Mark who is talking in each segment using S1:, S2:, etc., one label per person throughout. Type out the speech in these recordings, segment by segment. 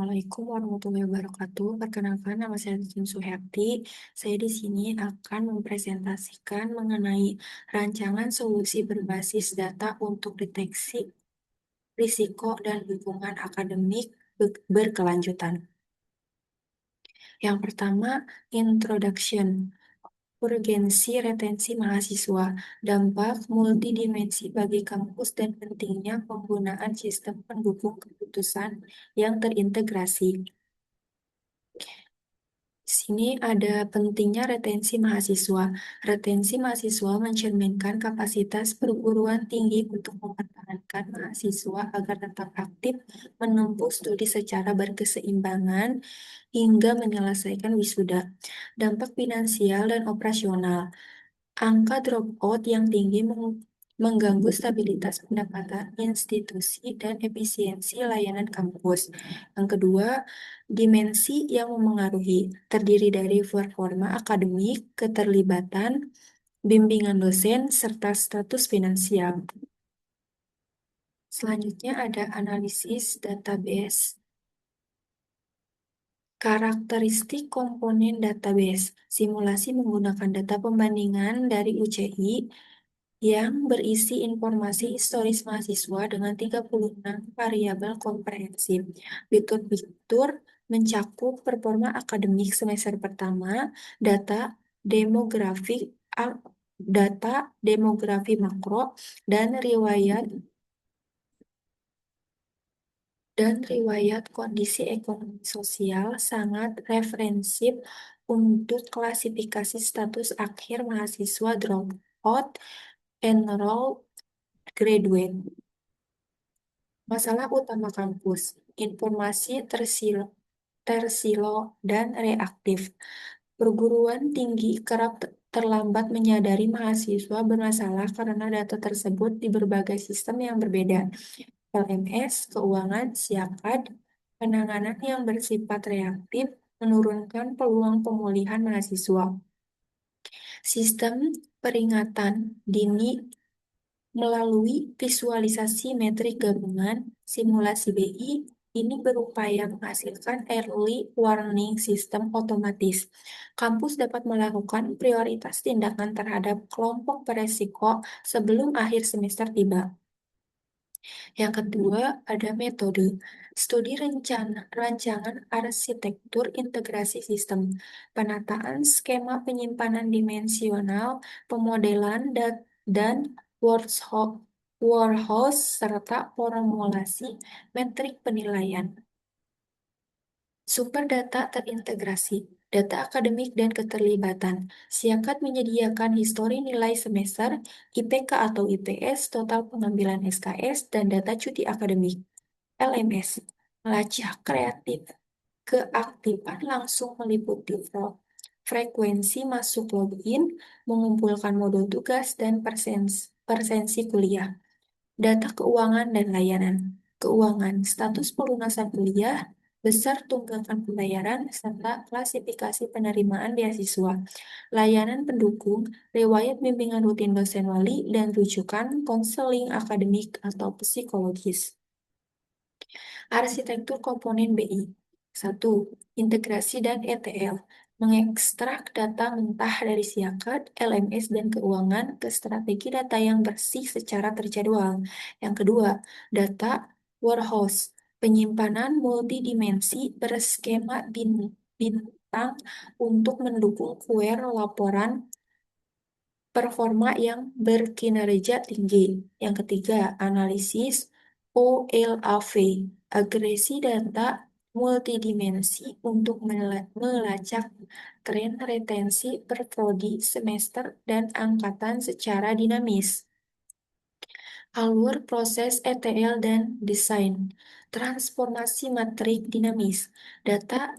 S1: Assalamualaikum warahmatullahi wabarakatuh. Perkenalkan, nama saya Titin Suherti. Saya di sini akan mempresentasikan mengenai rancangan solusi berbasis data untuk deteksi risiko dan dukungan akademik berkelanjutan. Yang pertama, introduction. Urgensi retensi mahasiswa, dampak multidimensi bagi kampus dan pentingnya penggunaan sistem pendukung keputusan yang terintegrasi. Di sini ada pentingnya retensi mahasiswa. Retensi mahasiswa mencerminkan kapasitas perguruan tinggi untuk mempertahankan mahasiswa agar tetap aktif menempuh studi secara berkeseimbangan hingga menyelesaikan wisuda. Dampak finansial dan operasional. Angka dropout yang tinggi mengganggu stabilitas pendapatan institusi dan efisiensi layanan kampus. Yang kedua, dimensi yang memengaruhi terdiri dari performa akademik, keterlibatan, bimbingan dosen, serta status finansial. Selanjutnya ada analisis database. Karakteristik komponen database. Simulasi menggunakan data pembandingan dari UCI yang berisi informasi historis mahasiswa dengan 36 variabel komprehensif. Fitur-fitur mencakup performa akademik semester pertama, data demografi, data demografi makro, dan riwayat kondisi ekonomi sosial sangat referensif untuk klasifikasi status akhir mahasiswa dropout, enroll, graduate. Masalah utama kampus, informasi tersilo dan reaktif. Perguruan tinggi kerap terlambat menyadari mahasiswa bermasalah karena data tersebut di berbagai sistem yang berbeda. LMS, keuangan, siapad, penanganan yang bersifat reaktif menurunkan peluang pemulihan mahasiswa. Sistem peringatan dini melalui visualisasi metrik gabungan, simulasi BI, ini berupaya menghasilkan early warning system otomatis. Kampus dapat melakukan prioritas tindakan terhadap kelompok beresiko sebelum akhir semester tiba. Yang kedua, ada metode studi rancangan arsitektur integrasi sistem, penataan skema penyimpanan dimensional, pemodelan dan warehouse serta formulasi metrik penilaian. Sumber data terintegrasi, data akademik dan keterlibatan. Siakat menyediakan histori nilai semester, IPK atau IPS, total pengambilan SKS, dan data cuti akademik. LMS, melacak kreatif. Keaktifan langsung meliputi frekuensi masuk login, mengumpulkan modul tugas, dan persensi kuliah. Data keuangan dan layanan. Keuangan, status pelunasan kuliah, besar tunggakan pembayaran, serta klasifikasi penerimaan beasiswa. Layanan pendukung, riwayat bimbingan rutin dosen wali, dan rujukan konseling akademik atau psikologis. Arsitektur komponen BI. 1. Integrasi dan ETL. Mengekstrak data mentah dari siakat, LMS, dan keuangan ke strategi data yang bersih secara terjadwal. Yang kedua, data warehouse. Penyimpanan multidimensi berskema bintang untuk mendukung query laporan performa yang berkinerja tinggi. Yang ketiga, analisis OLAV, agresi data multidimensi untuk melacak tren retensi per prodi, semester, dan angkatan secara dinamis. Alur proses ETL dan desain, transformasi matrik dinamis, data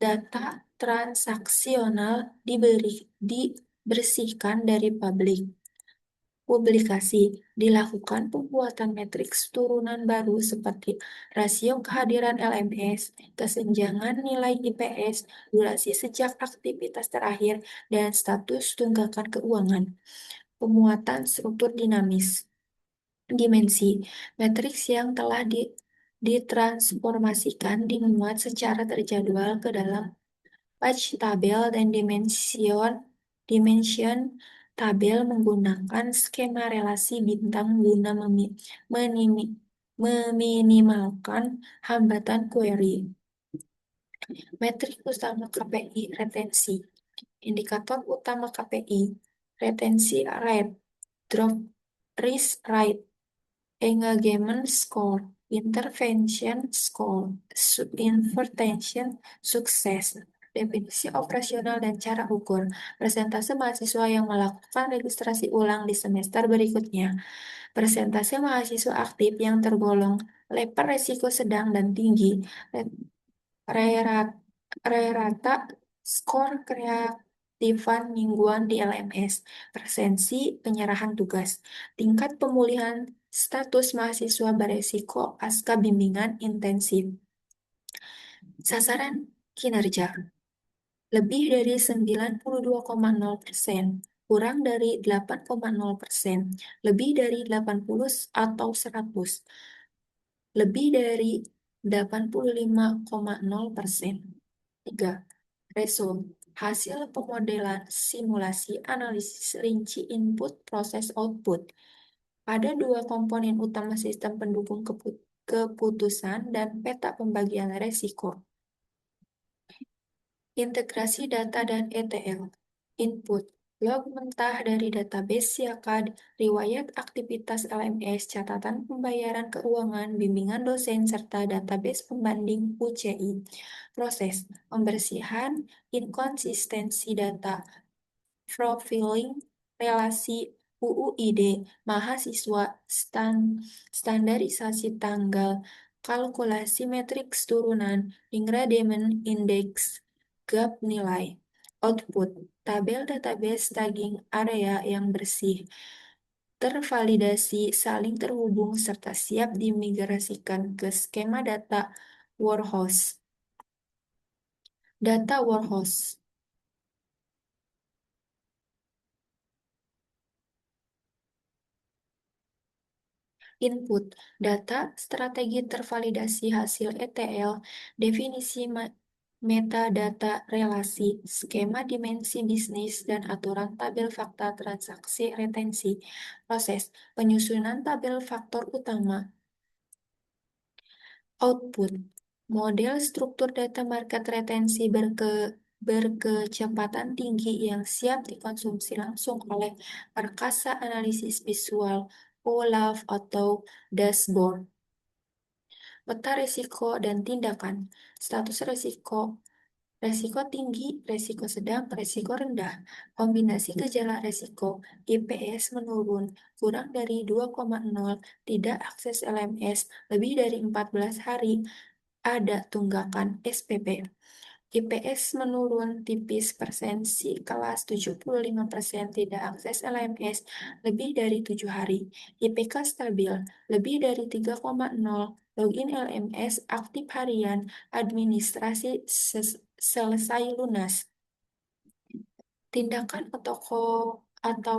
S1: data transaksional dibersihkan dari publikasi, dilakukan pembuatan matriks turunan baru seperti rasio kehadiran LMS, kesenjangan nilai IPS, durasi sejak aktivitas terakhir, dan status tunggakan keuangan. Pemuatan struktur dinamis. Dimensi, matriks yang telah ditransformasikan, dimuat secara terjadwal ke dalam batch tabel dan dimension tabel menggunakan skema relasi bintang guna meminimalkan hambatan query. Metrik utama KPI retensi. Indikator utama KPI retensi rate, drop risk rate, engagement score, intervention score, intervention sukses. Definisi operasional dan cara ukur. Persentase mahasiswa yang melakukan registrasi ulang di semester berikutnya. Persentase mahasiswa aktif yang tergolong level resiko sedang dan tinggi. Rata, rata skor kreatifan mingguan di LMS, presensi penyerahan tugas, tingkat pemulihan status mahasiswa beresiko pasca bimbingan intensif, sasaran kinerja, lebih dari 92,0%, kurang dari 8,0%, lebih dari 80 atau 100, lebih dari 85,0%. 3. Resum, hasil pemodelan simulasi analisis rinci input proses output pada dua komponen utama sistem pendukung keputusan dan peta pembagian resiko. Integrasi data dan ETL. Input, log mentah dari database Siakad, riwayat aktivitas LMS, catatan pembayaran keuangan, bimbingan dosen, serta database pembanding UCI. Proses, pembersihan inkonsistensi data, profiling relasi UUID, mahasiswa, standarisasi tanggal, kalkulasi matriks turunan, ingredient index, gap nilai. Output, tabel database tagging area yang bersih, tervalidasi, saling terhubung, serta siap dimigrasikan ke skema data warehouse. Data warehouse. Input, data, strategi tervalidasi hasil ETL, definisi metadata relasi, skema dimensi bisnis, dan aturan tabel fakta transaksi retensi. Proses, penyusunan tabel faktor utama. Output, model struktur data market retensi berkecepatan tinggi yang siap dikonsumsi langsung oleh perkasa analisis visual, OLAP, atau dashboard. Peta risiko dan tindakan. Status risiko. Risiko tinggi, risiko sedang, risiko rendah. Kombinasi gejala risiko. IPS menurun, kurang dari 2,0, tidak akses LMS, lebih dari 14 hari, ada tunggakan SPP. IPS menurun tipis, presensi kelas 75%, tidak akses LMS, lebih dari 7 hari. IPK stabil, lebih dari 3,0, login LMS, aktif harian, administrasi selesai lunas. Tindakan atau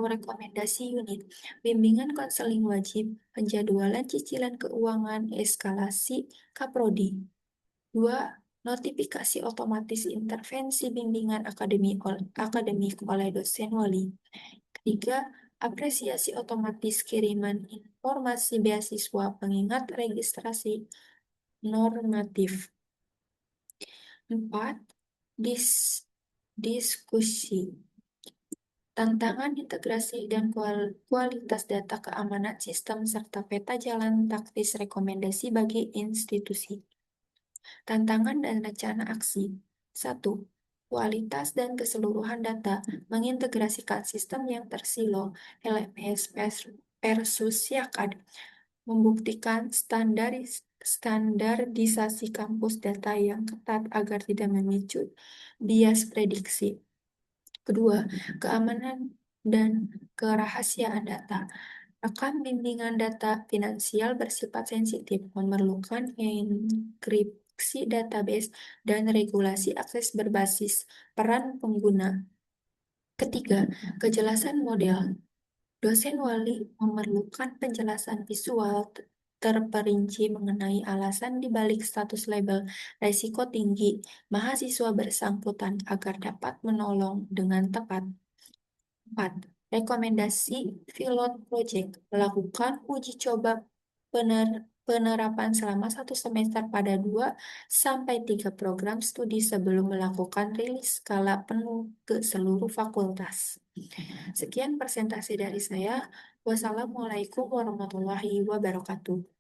S1: rekomendasi unit, bimbingan konseling wajib, penjadwalan cicilan keuangan, eskalasi kaprodi. 2. Notifikasi otomatis intervensi bimbingan akademik oleh dosen wali. 3. Apresiasi otomatis kiriman informasi beasiswa pengingat registrasi normatif. 4. Diskusi. Tantangan integrasi dan kualitas data keamanan sistem serta peta jalan taktis rekomendasi bagi institusi. Tantangan dan rencana aksi. 1. Kualitas dan keseluruhan data, mengintegrasikan sistem yang tersilo, LMS versus Siakad, membuktikan standarisasi kampus data yang ketat agar tidak memicu bias prediksi. Kedua, keamanan dan kerahasiaan data. Rekam bimbingan data finansial bersifat sensitif, memerlukan enkripsi database dan regulasi akses berbasis peran pengguna. Ketiga, kejelasan model. Dosen wali memerlukan penjelasan visual terperinci mengenai alasan di balik status label resiko tinggi mahasiswa bersangkutan agar dapat menolong dengan tepat. 4. Rekomendasi pilot project. Melakukan uji coba penerapan selama 1 semester pada 2 sampai 3 program studi sebelum melakukan rilis skala penuh ke seluruh fakultas. Sekian presentasi dari saya. Wassalamualaikum warahmatullahi wabarakatuh.